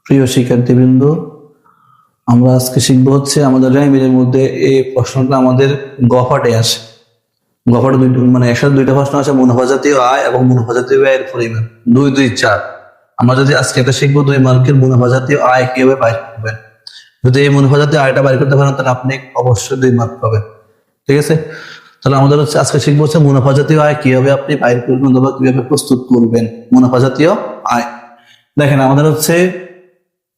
প্রিয় শিক্ষার্থীবৃন্দ, আমরা আজকে শিখবো হচ্ছে আমাদের র্যামিলের মধ্যে এই প্রশ্নটা আমাদের গফাটে আসে। গফাটে একসাথে দুইটা প্রশ্ন আছে, মুনাফা জাতীয় আয় এবং মুনাফা জাতীয় ব্যয়ের পরিমাণ 2, 2, 4। আমরা যদি আজকে এটা শিখবো 2 মার্কের মুনাফা জাতীয় আয় কিভাবে বাইর করবেন। যদি এই মুনাফা জাতীয় আয়টা বাইর করতে পারেন তাহলে আপনি অবশ্যই 2 মার্ক পাবেন। ঠিক আছে, তাহলে আমাদের হচ্ছে আজকে শিখবো হচ্ছে মুনাফা জাতীয় আয় কিভাবে আপনি বাইর করবেন অথবা কিভাবে প্রস্তুত করবেন মুনাফা জাতীয় আয়। দেখেন, আমাদের হচ্ছে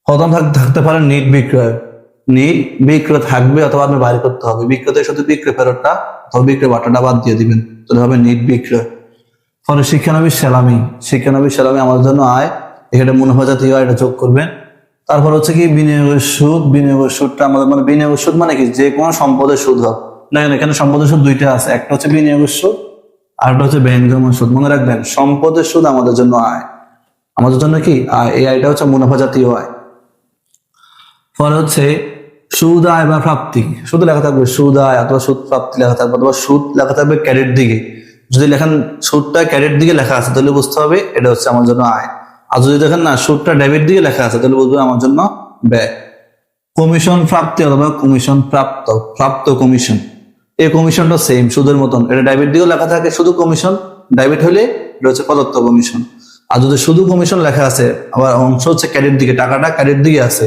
প্রথম থাকতে পারে নিট বিক্রয়। নিট বিক্রয় থাকবে অথবা আপনি বাইর করতে হবে। বিক্রয়ের সাথে বিক্রয় ফেরতটা অথবা বিক্রয় বাটাটা বাদ দিয়ে দিবেন, তাহলে হবে নিট বিক্রয়। পরে শিক্ষানবিশ সেলামি আমাদের জন্য আয়, এখানে মুনাফা জাতীয় আয়টা যোগ করবেন। তারপর হচ্ছে কি বিনিয়োগের সুদ। বিনিয়োগের সুদটা আমাদের বিনিয়োগের সুদ কি যে কোনো সম্পদের সুদ হবে। দেখেন, এখানে সম্পদের সুদ দুইটা আছে, একটা হচ্ছে বিনিয়োগের সুদ আর একটা হচ্ছে ব্যয়ঙ্গমের সুদ। মনে রাখবেন, সম্পদের সুদ আমাদের জন্য আয়, আমাদের জন্য কি আয়। এই আয়টা হচ্ছে মুনাফা জাতীয় আয়। পরে হচ্ছে সুদ আয় বা প্রাপ্তি। শুধু লেখা থাকবে সুদ আয় অথবা সুদ প্রাপ্তি লেখা থাকবে, অথবা সুদ লেখা থাকবে ক্যারেট দিকে। যদি লেখেন সুদটা ক্যারেট দিকে লেখা আছে তাহলে বুঝতে হবে এটা হচ্ছে আমার জন্য আয়। আর যদি দেখেন না সুদটা ডেবিট দিকে লেখা আছে তাহলে বুঝবেন আমার জন্য ব্যয়। কমিশন প্রাপ্তি অথবা কমিশন প্রাপ্ত কমিশন। এই কমিশনটা সেম সুদের মতন, এটা ডেবিট দিকেও লেখা থাকে, শুধু কমিশন ডেবিট হলে এটা হচ্ছে প্রদত্ত কমিশন। আর যদি শুধু কমিশন লেখা আছে আবার অংশ হচ্ছে ক্যারেট দিকে, টাকাটা ক্যারেট দিকে আছে,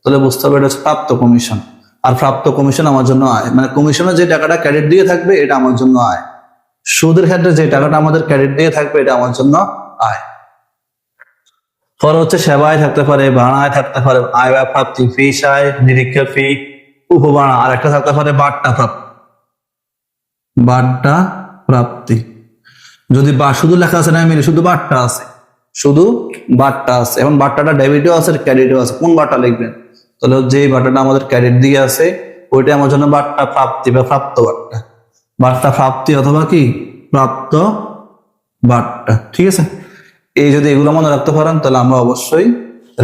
তাহলে বুঝতে হবে এটা হচ্ছে প্রাপ্ত কমিশন। আর প্রাপ্ত কমিশন আমার জন্য আয়, কমিশনের যে টাকাটা ক্যারেট দিয়ে থাকবে এটা আমার জন্য আয়। সুদের ক্ষেত্রে যে টাকাটা আমাদের ক্যারেট দিয়ে থাকবে এটা আমার জন্য আয়। পরে হচ্ছে সেবায় থাকতে পারে, ভাড়ায় থাকতে পারে, আয় বা প্রাপ্তি, ফিস আয়, নিরীক্ষা ফি, উপভাড়া। আর একটা থাকতে পারে বাট্টা প্রাপ্তি। যদি শুধু লেখা আছে না মিলে শুধু বাট্টা আছে, এবং বাট্টাটা ডেবিটও আছে ক্রেডিটও আছে, কোন বাট্টা লিখবেন? তাহলে যে বাট্টাটা আমাদের ক্রেডিট দিয়ে আছে ওইটা আমার জন্য বাট্টা প্রাপ্তি বা প্রাপ্ত বাট্টা প্রাপ্তি অথবা কি প্রাপ্ত বাট্টা। ঠিক আছে, এই যদি এগুলো মনে রাখতে পারেন তাহলে আমরা অবশ্যই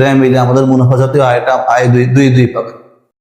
র্যামিলে আমাদের মুনাফা জাতীয় আয়টা 2, 2 পাবেন।